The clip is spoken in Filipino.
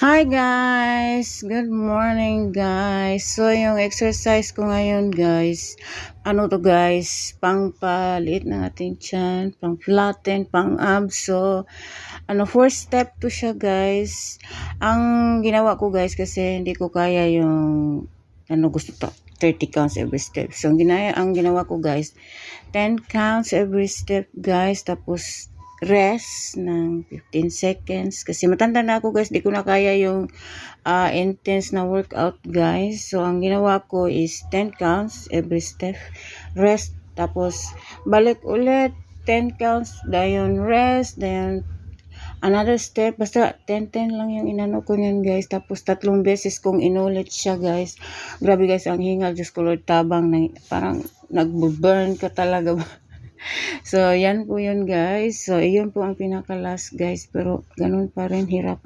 Hi guys! Good morning guys! So yung exercise ko ngayon guys, ano to guys, pang palit ng ating tiyan, pang flatten, pang abs. So, first step to siya guys. Ang ginawa ko guys kasi hindi ko kaya yung, gusto to, 30 counts every step. So, ang ginawa ko guys, 10 counts every step guys, tapos rest ng 15 seconds kasi matanda na ako guys, di ko na kaya yung intense na workout guys. So ang ginawa ko is 10 counts every step, rest, tapos balik ulit 10 counts, dayon rest, then another step, basta 10-10 lang yung inano ko niyan guys. Tapos 3 beses kong inulit siya guys. Grabe guys, ang hingal, Diyos ko Lord, tabang na, parang nag-burn ka talaga. So, yan po yun guys. So, iyon po ang pinaka-last guys. Pero, ganun pa rin hirap.